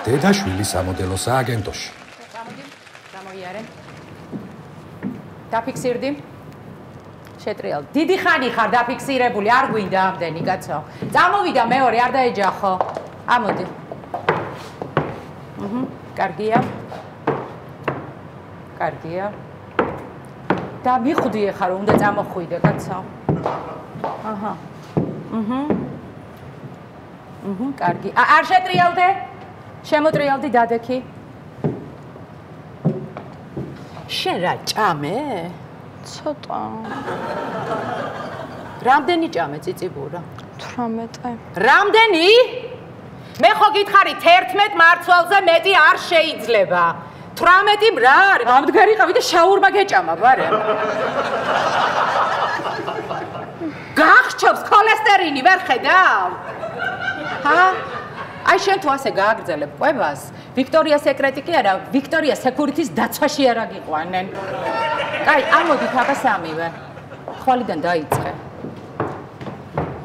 დედაშვილი სამოდელო სააგენტოში. Გამოდი, გამოიარე. დაფიქსირდი. შეტრიალ. დიდი ხანი ხარ დაფიქსირებული, არ გვინდა ამდენი, კაცო. წამოვიდა მეორე, არ დაეჯახო. ამოდი. კარგია. კარგია. და მიხვდი ახლა რომ უნდა წამოხვიდე, კაცო. აჰა. კარგი. არ შეტრიალდე? შემოტრიალდი დადექი. შენ რა ჭამე? ცოტა. რამდენი ჭამე ციციბურა? 18. რამდენი? მე ხო გითხარი 11 მარცვალზე მეტი არ შეიძლება. 18 რა არის? ამდღარი ყავი და შაურმა გეჭამა, ბარე. გახჩობს ქოლესტერინი, ვერ ხედავ? ჰა? აი შენ თუ ასე გააგრძელებ ყვებას, ვიქტორია სეკრეტი კი არა, ვიქტორია სეკურიტის დაცვაში არ აგიყვანენ. კაი, ამოდით აბა სამივე. ხვალიდან დაიწყე.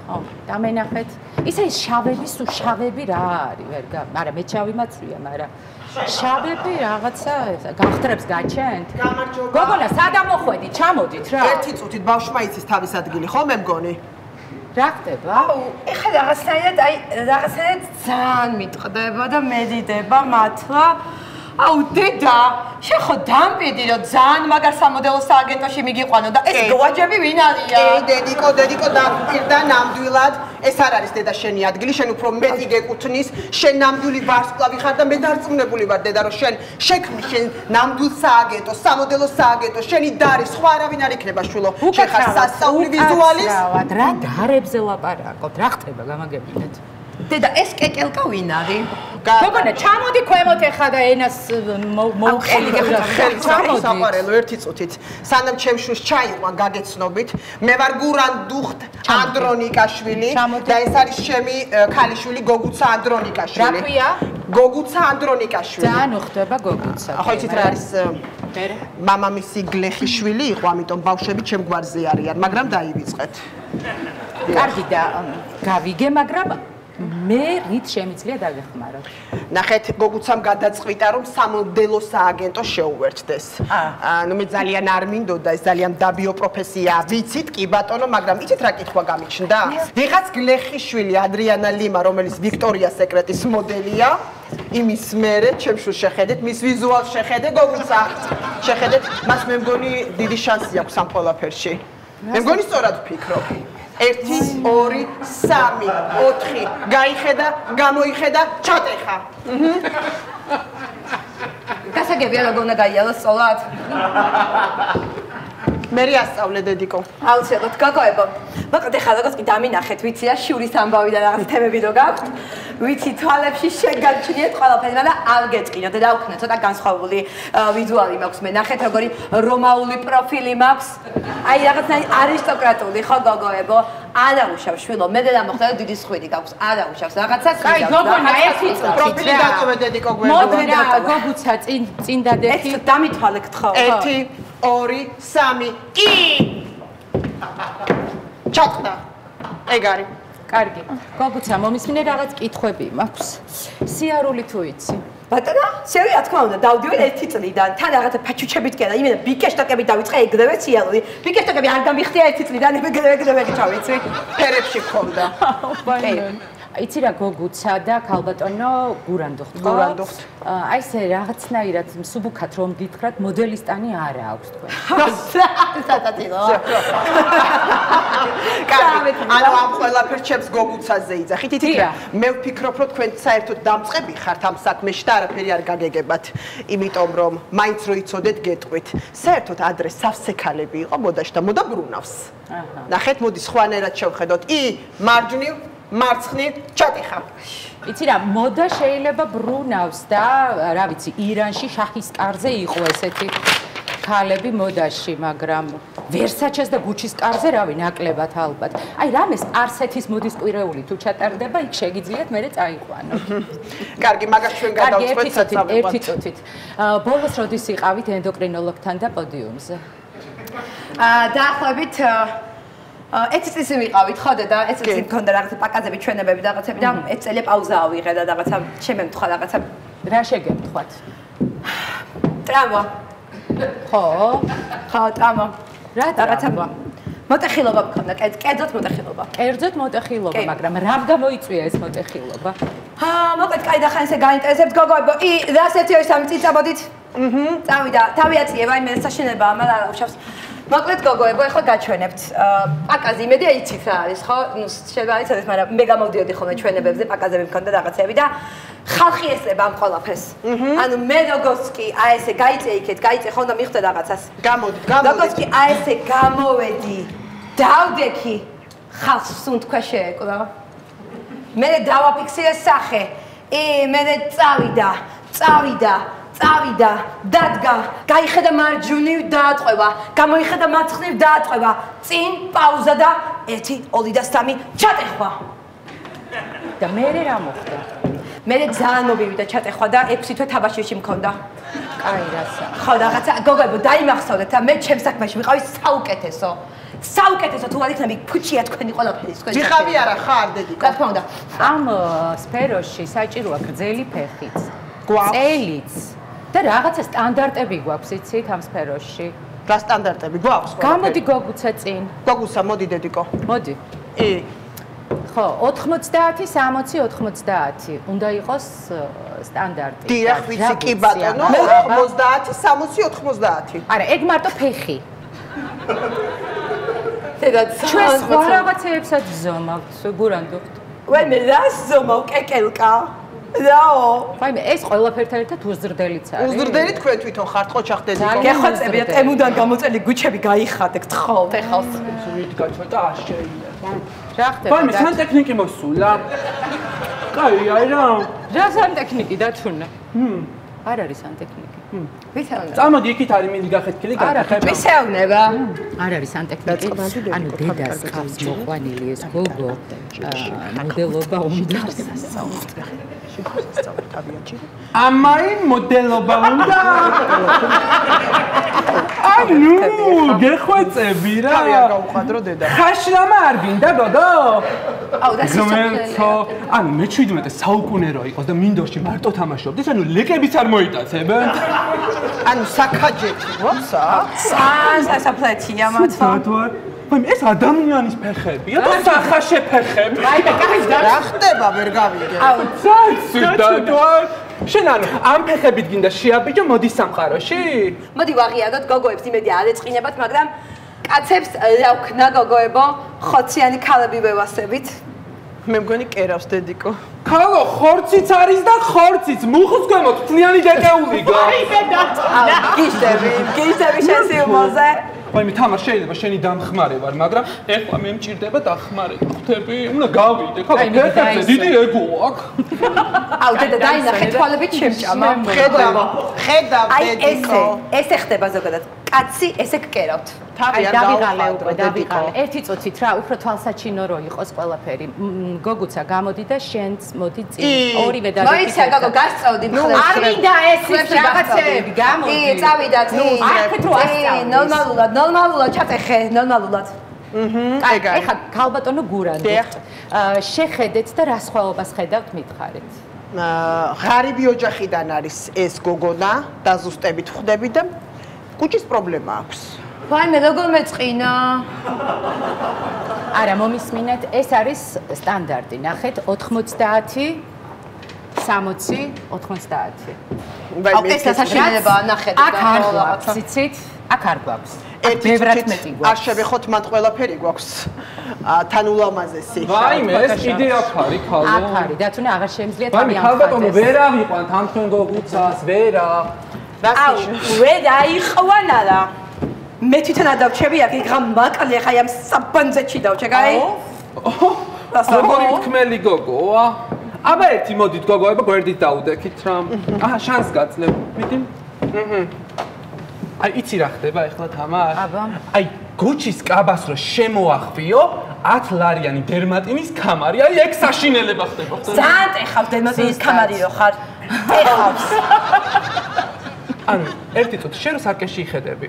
ხო, დამენახეთ. ისე ის შავები, სულ შავები რა არის, ვერ გა, მაგრამ მე შავი მაცვია, მაგრამ შავები რაღაცა გახტრებს გაჩენთ? გამარჯობა. გოგონა, სად ამოხვედით? ჩამოდით რა. ერთი წუთით ბავშვმა იცის თავის ადგილი, ხო მე მგონი? რა ხდება? ეხლა რაღაცნაირად ძალიან მიტყდება და მედიდება მართლა. აუ დედა, შენ ხო დამპიდი რომ ძალიან მაგარ სამოდელო სააგენტოში მიგიყვანო და ეს გვაჯები ვინ არიან? დედიკო დაგპირდა ნამდვილად. ეს არ არის დედა შენი ადგილი, შენ უფრო მეტი გეკუთვნის, შენ ნამდვილი ვარსკვლავი ხარ და მე დარწმუნებული ვარ დედა რომ შენ შექმნი შენ ნამდვილ სააგენტოს, სამოდელო სააგენტოს, შენი დარი სხვა არავინ არ იქნება შვილო. შენ ხარ სასწაული ვიზუალის. რა დარებზე ლაპარაკობთ? რა ხდება გამაგებინეთ? დედა ეს კეკელკა ვინ არის? გოგონა, ჩამოდი ქვემოთ ეხა და ენას მოუყელი ჩამოდი. საყვარელო ერთი წუთით. სანამ ჩემშვილს ჩაიყვან გაგეცნობით, მე ვარ გურან დუხტ ანდრონიკაშვილი და ეს არის ჩემი ქალიშვილი გოგუცა ანდრონიკაშვილი. რა ქვია? გოგუცა ანდრონიკაშვილი. ძალიან უხდება გოგუცა. ხო იცით რა არის? მამამისი გლეხიშვილი იყო, ამიტომ ბავშვები ჩემ გვარზე არიან, მაგრამ დაივიწყეთ. კარგი და გავიგე, მაგრამ მე რით შემიძლია დაგეხმაროთ? ნახეთ, გოგუცამ გადაწყვიტა რომ სამოდელო სააგენტო შეუერთდეს. ნუ მე ძალიან არ მინდოდა, ეს ძალიან დაბიო პროფესიაა. ვიცით კი ბატონო, მაგრამ იცით რა კითხვა გამიჩნდა? ვიღაც გლეხიშვილი ადრიანა ლიმა, რომელიც ვიქტორია სეკრეტის მოდელია, იმის მერე ჩემშვილს შეხედეთ, მის ვიზუალს შეხედე, გოგუცა. შეხედეთ, მას მე მგონი დიდი შანსი აქვს ამ ყველაფერში. მე მგონი სწორად ვფიქრობ. 1 2 3 4 გაიხედა, გამოიხედა, ჩატეხა. გასაგებია როგორ უნდა გაიალოს სწორად? მე ასწავლე დედიკო. აუცილებლად გაგოებო. მაგრამ ეხლა როგორც კი დამინახეთ, ვიცი რა შურის ამბავი და რაღაც თემები რო გაქვთ. ვიცი თვალებში შეგარჩნიეთ ყველაფერი, მაგრამ არ გეწყინოთ და დავქნა ცოტა განსხვავებული ვიზუალი მაქვს. მე ნახეთ როგორი რომაული პროფილი მაქვს. აი რაღაცნაირი არისტოკრატული ხო გოგოებო? არა უშავს შვილო, მე და მოხდა დიდი სხვიდი გაქვს. არა უშავს რაღაცას. კაი, გოგონა, ერთი წუთი. პროფილი დატოვე დედიკო გვერდზე. მოდი რა, გოგუცა წინ დადექი. ეს დამითვალე გთხოვ. 1 2 3 კი. ჩატყდა. ეგ არის. კარგი. გოგუცა, მომისმინე რაღაც კითხვები მაქვს. სიარული თუ იცი? ბატონო, სიარული რა თქმა უნდა, დავდივარ 1 წლიდან. თან რაღაცა ფაჩუჩებით კი არა, იმენა ბიკეშტოკები დავიწყე ეგრევე სიარული. ბიკეშტოკები არ გამიხდია 1 წლიდან, ეგრევე ჩავიცი. ფერებში ხონდა. იცი რა გოგუცა და ქალბატონო გურანდუხტ. გურანდუხტ. აი ეს რაღაცნაირად მსუბუქად რომ გითხრათ, მოდელისტანი არა აქვს თქვენ. სატატილო. კარგი, ანუ ამ ყველაფერს ჩემს გოგუცაზე იძახით. იცით რა? მე ვფიქრობ, რომ თქვენ საერთოდ დამწყები ხართ ამ საქმეში და არაფერი არ გაგეგებათ. იმიტომ რომ მაინც რო იცოდეთ, გეტყვით. საერთოდ ადრე სავსე-ქალები იყო მოდაში და მოდა ბრუნავს. ნახეთ, მოდი სხვანაირად შევხედოთ. მარჯვნივ მარცხნივ ჩატიხა. იცი რა, მოდა შეიძლება ბრუნავს და რა ვიცი, ირანში შაჰის კარზე იყო ესეთი ქალები მოდაში, მაგრამ ვერსაჩეს და გუჩის კარზე რავი ნაკლებად ალბათ. აი რამეს სპარსეთის მოდის კვირეული თუ ჩატარდება, იქ შეგიძლიათ მერე წაიყვანოთ. კარგი, მაგას ჩვენ გადავწყვეტ საწამებად. ერთი წუთით. ბოლოს როდის იყავით ენდოკრინოლოგთან და პოდიუმზე? დაახლოებით 1 წელი ვიყავით ხო და 1 წელი მქონდა რაღაცა პაკაზები, ჩვენებები და რაღაცები და 1 წელი პაუზა ავიღე და რაღაცა შემემთხვა რაღაცა რა შეგემთხვათ? ტრამვა. ხო? ხო, ტრამვა. რაღაცა მოტეხილობა მქონდა, კერძოდ მოტეხილობა. კერძოდ მოტეხილობა, მაგრამ რამ გამოიწვია ეს მოტეხილობა? მოკლედ, კაი და ხან ესე გაინტერესებთ გოგოებო. რას 1-2-3 წინ წამოდით? წავიდა. თავი აწიება, მე საშინელებაა, მაგრამ არა უშავს. მოკლედ გოგოებო, ახლა გაჩვენებთ. პაკაზი იმედი იცით რა არის, ხო? ნუ შეიძლება იცოდეთ, მაგრამ მე გამოვდიოდი ხოლმე ჩვენებებზე, პაკაზები მქონდა რაღაცები და ხალხი ესება ამ ყველაფერს. ანუ მე როგორც კი აი ესე გაიწე იქეთ, გაიწე ხო და მიხვდა რაღაცას. გამოდით. როგორც კი აი ესე გამოვედი, დავდექი, ხალხს სუნთქვა შეეკლა. მე დავაფიქსირე სახე. მე წავიდა, დადგა, გაიხედა მარჯვნივ დაატყვევა, გამოიხედა მარცხნივ დაატყვევა, წინ პაუზა და 1, 2 და 3 ჩატეხვა. და მე რა მოხდა? მე ძალიან მობივიდა ჩატეხვა და 6 თვე თაბაშირში მქონდა. კაი რასა. ხო, რაღაცა გოგოებო, დაიმახსოვრეთ და მე ჩემს საქმეში ვიყავი საუკეთესო. საუკეთესო თუ არ იქნები ფუჩია თქვენი ყველაფერი თქვენი. დიხავი არა ხარ დედიკო. რა თქმა უნდა. ამ სფეროში საჭიროა გრძელი ფეხიც, წელიც და რაღაცა სტანდარტები გვაქვს, იცით, ამ სფეროში. რა სტანდარტები გვაქვს? გამოდი გოგუცა წინ. გოგუცა, მოდი დედიკო. მოდი. ხო, 90, 60, 90 უნდა იყოს სტანდარტი. დიახ, ვიცი კი ბატონო, 90, 60, 90. არა, ეგ მარტო ფეხი. ჩვენ სხვა რაღაცეებსაც ზომავთ, გურანდუხთ. ვაი მე რა ზომავ კეკელკა. რაო? ვაი მე ეს ყველაფერთან ერთად უზრდელიც არის. უზრდელი თქვენ თვითონ ხართ ხო ჩახდედიკო? გეხვეწებია ტემუდან გამოწელი გუჩები გაიხადეთ თხოლთ ეხავს. ზურით გაჩვენა არ შეიძლება. რა ხდება? ვაი მე სანტექნიკი მოსულა. კაი აი რა. რა სანტექნიკი დათუნა? არ არის სანტექნიკი. ვისეუნება. წამოდი იქით არის მინდი გახეთქილი გახეთქები. ვისეუნება. არ არის სანტექნიკი. ანუ დედას ყავს მოყვანილი ეს გოგო. მოდელობა უნდა. ამაი მოდელობა უნდა. ანუ გეხვეწები რა. თავი არ გაუხადრო დედა. ხაშრამა არ გინდა გოგო? აუ და გმერთო. ანუ მე 17 საუკუნე რო იყოს და მინდორში მარტო თამაშობდეს, ანუ ლეკებიც არ მოიტაცებენ. ანუ საკაჯეთი როცა? სასაფლეთია მათო. სათვარ. ვაი ეს ადამიანის ფეხებია და სახაშე ფეხები. აი და კაი და რა ხდება ვერ გავიგე. აუ სათვარ. შენ ანუ ამ ფეხებით გინდა შეაბიჯო მოდი სამყაროში? მოდი ვაღიაროთ გოგოებს იმედი არ ეწყინებათ, მაგრამ კაცებს რა ვქნა გოგოებო, ხოციანი ქალები ვევასებით. მე მგონი კერავს დედიკო. ქალო ხორციც არის და ხორციც მუხლს ქვემოთ თლიანი დეტეული გა. გიშდები შენს იუმორზე. ვაი მე თამარ შეიძლება შენი დამხმარე ვარ, მაგრამ ეხლა მე მჭირდება დახმარება. ხვდები? უნდა გავიდე. ქალო ფეხებზე დიდი ეგო აქვს. აუ დედა დაინახე თვალებით შემჭამა. ხედავ დედიკო. აი ესე ხდება ზოგადად. კაცი ესე გკერავთ. თავი არ დავიღალე გაუხადრო უკვე, დედიკო. დავიღალე. ერთი წუთით რა, უფრო თვალსაჩინო რო იყოს ყველაფერი. გოგუცა გამოდი და შენც მოდი წინ. ორივე და მოიცა გოგო გასწავდი მხოლოდ. არ მინდა ეს რაღაცეები, გამოდი. წავიდა წინ. არქეთ რო ასწავლის. ნორმალურად ჩატეხე, ნორმალურად. კაი, ეხლა ქალბატონო გურანდუხთ. შეხედეთ და რა სხვაობას ხედავთ მითხარით. ღარიბი ოჯახიდან არის ეს გოგონა, დაზუსტებით ხვდები და კუჩის პრობლემა აქვს. ვაი მე როგორ მეწყინა? არა, მომისმინეთ, ეს არის სტანდარტი. ნახეთ 90, 60, 90. აუ ეს სასაშინელებაა, ნახეთ და აქ არ გვაქვს, იცით? აქ არ გვაქვს. ერთი ბევრად წუთით მეტი არ გვაქვს. შევეხოთ მან ყველაფერი გვაქვს. თან ულამაზესი. ვაი მე ეს კიდე აქ არის ქალო. აქ არის, დათუნა აღარ შემიძლია ვაი თავი მე ქალბატონო ამხატეს. ვერ ავიყვანთ ამ თქვენ გოგუცას, ვერა. აუ ვე დაიყვან არა. მე თვითონ არ დავჩები აქ იგრამ მაკალი ახლა ამ საბანძეთში დავჩეკაი. როგორი თქმელი გოგოა? აბა ერთი მოდით გოგოება გვერდით დაუდექით რა. აჰა შანს გაძლევ. მიდი. აი იცი რა ხდება ახლა თამარ? აბა. აი გუჩის კაბას რო შემოახბიო 10 ლარიანი დერმატინის კამარი. აი ეგ საშინელება ხდება. ძალიან ეხავს დერმატინის კამარი რო ხარ. ეხავს. ანუ ერთი წუთი შენ რო სარკეში იხედები.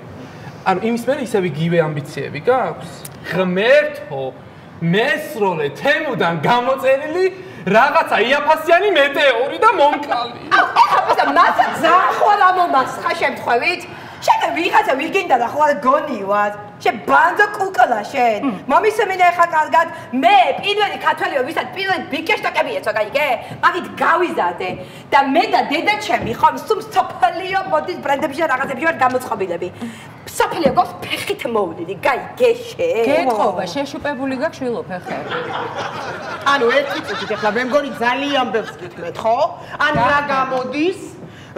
ანუ იმის მერე ისევ იგივე ამბიციები გაქვს? ღმერთო, მესროლე თემუდან გამოწერილი რაღაცა იაფასიანი მეტეორი და მომკალი. ეხავს და მასა ძალიან ხვალ ამომასხა შემთხვევით. შენ ვიღაცა ვიგინდა და ხვალ გონივად. შენ ბანდო კუკოლა შენ. მომისმინე ხა კარგად. მე პირველი ქართველი ვისაც პირველი ბიკეშტაკები ეცვა, გაიგე? მაგით გავიზარდე და მე და დედა ჩემი ხომ სულ სოფლიო მოდის ბრენდებში და რაღაცებში ვარ გამოწყობილები. სოფლიო გოს ფეხით მოვლილი, გაიგე შენ? გეტყობა, შეშუპებული გაქვს შვილო ფეხები. ანუ ერთი წუთით ახლა მე მგონი ძალიან ბევრს გითხრეთ, ხო? ან რა გამოდის?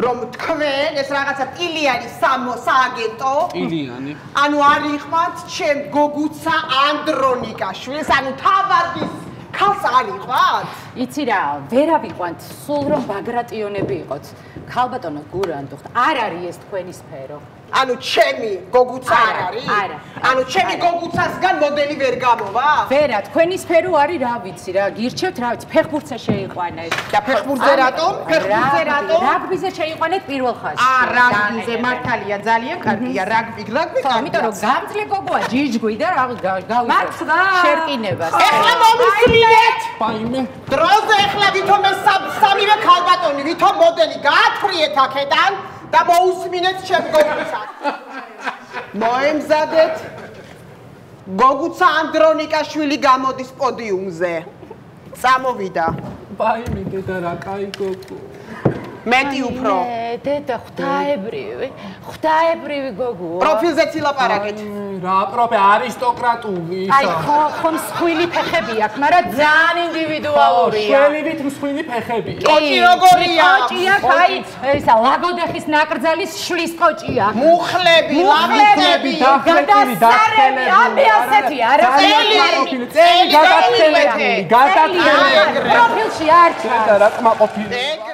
რომ თქვენ ეს რაღაცა პილიანი სააგენტო პილიანი ანუ არიყვანთ ჩემ გოგუცა ანდრონიკაშვილს ანუ თავადის ქალს არიყვანთ იცი რა ვერავიყვანთ სულ რომ ბაგრატიონები იყოთ ქალბატონო გურანდუხტ არ არის ეს თქვენი სფერო ანუ ჩემი გოგუცა არ არის არა ანუ ჩემი გოგუცასგან მოდელი ვერ გამოვა ვერა თქვენი სფერო არის რა ვიცი რა გირჩევთ რა ვიცი ფეხბურთზე შეიყვანეთ და ფეხბურთზე რატომ რაგბიზე შეიყვანეთ პირველ ხაზში რაგბიზე მართალია ძალიან კარგია რაგბი კარგია იმიტომ რომ გამძლე გოგოა ჯიჯგვი და რა გავიწევ შერკინებას ეხლა მომისმინეთ პაიმე დროზე ეხლა ვითომ ეს სამივე ქალბატონი ვითომ მოდელი გაათვრიეთ აქედან და მოусმინეთ ჩემ გოგუცას. მოემზადეთ გოგუცა ანდრონიკაშვილი გამოდის პოდიუმზე. წამოვიდა. პაიმე დედა რა კაი გოგო. მეტი უფრო. დედა ღვთაებრივი გოგოა. პროფილზე ცილაპარაკეთ. რა პროფე არისტოკრატული აი ხო მსხვილი ფეხები აქვს, მაგრამ ძალიან ინდივიდუალურია. შელივით მსხვილი ფეხები. კოჭი როგორია? კოჭია, აი ესა ლაგოდეხის ნაკრძალის შლის კოჭია. მუხლები, ლამიწები, გადასარევი, ამი ასეთი არა. წელი გადათხელებული. პროფილში არ ჩანს. და რა კმაყოფილი.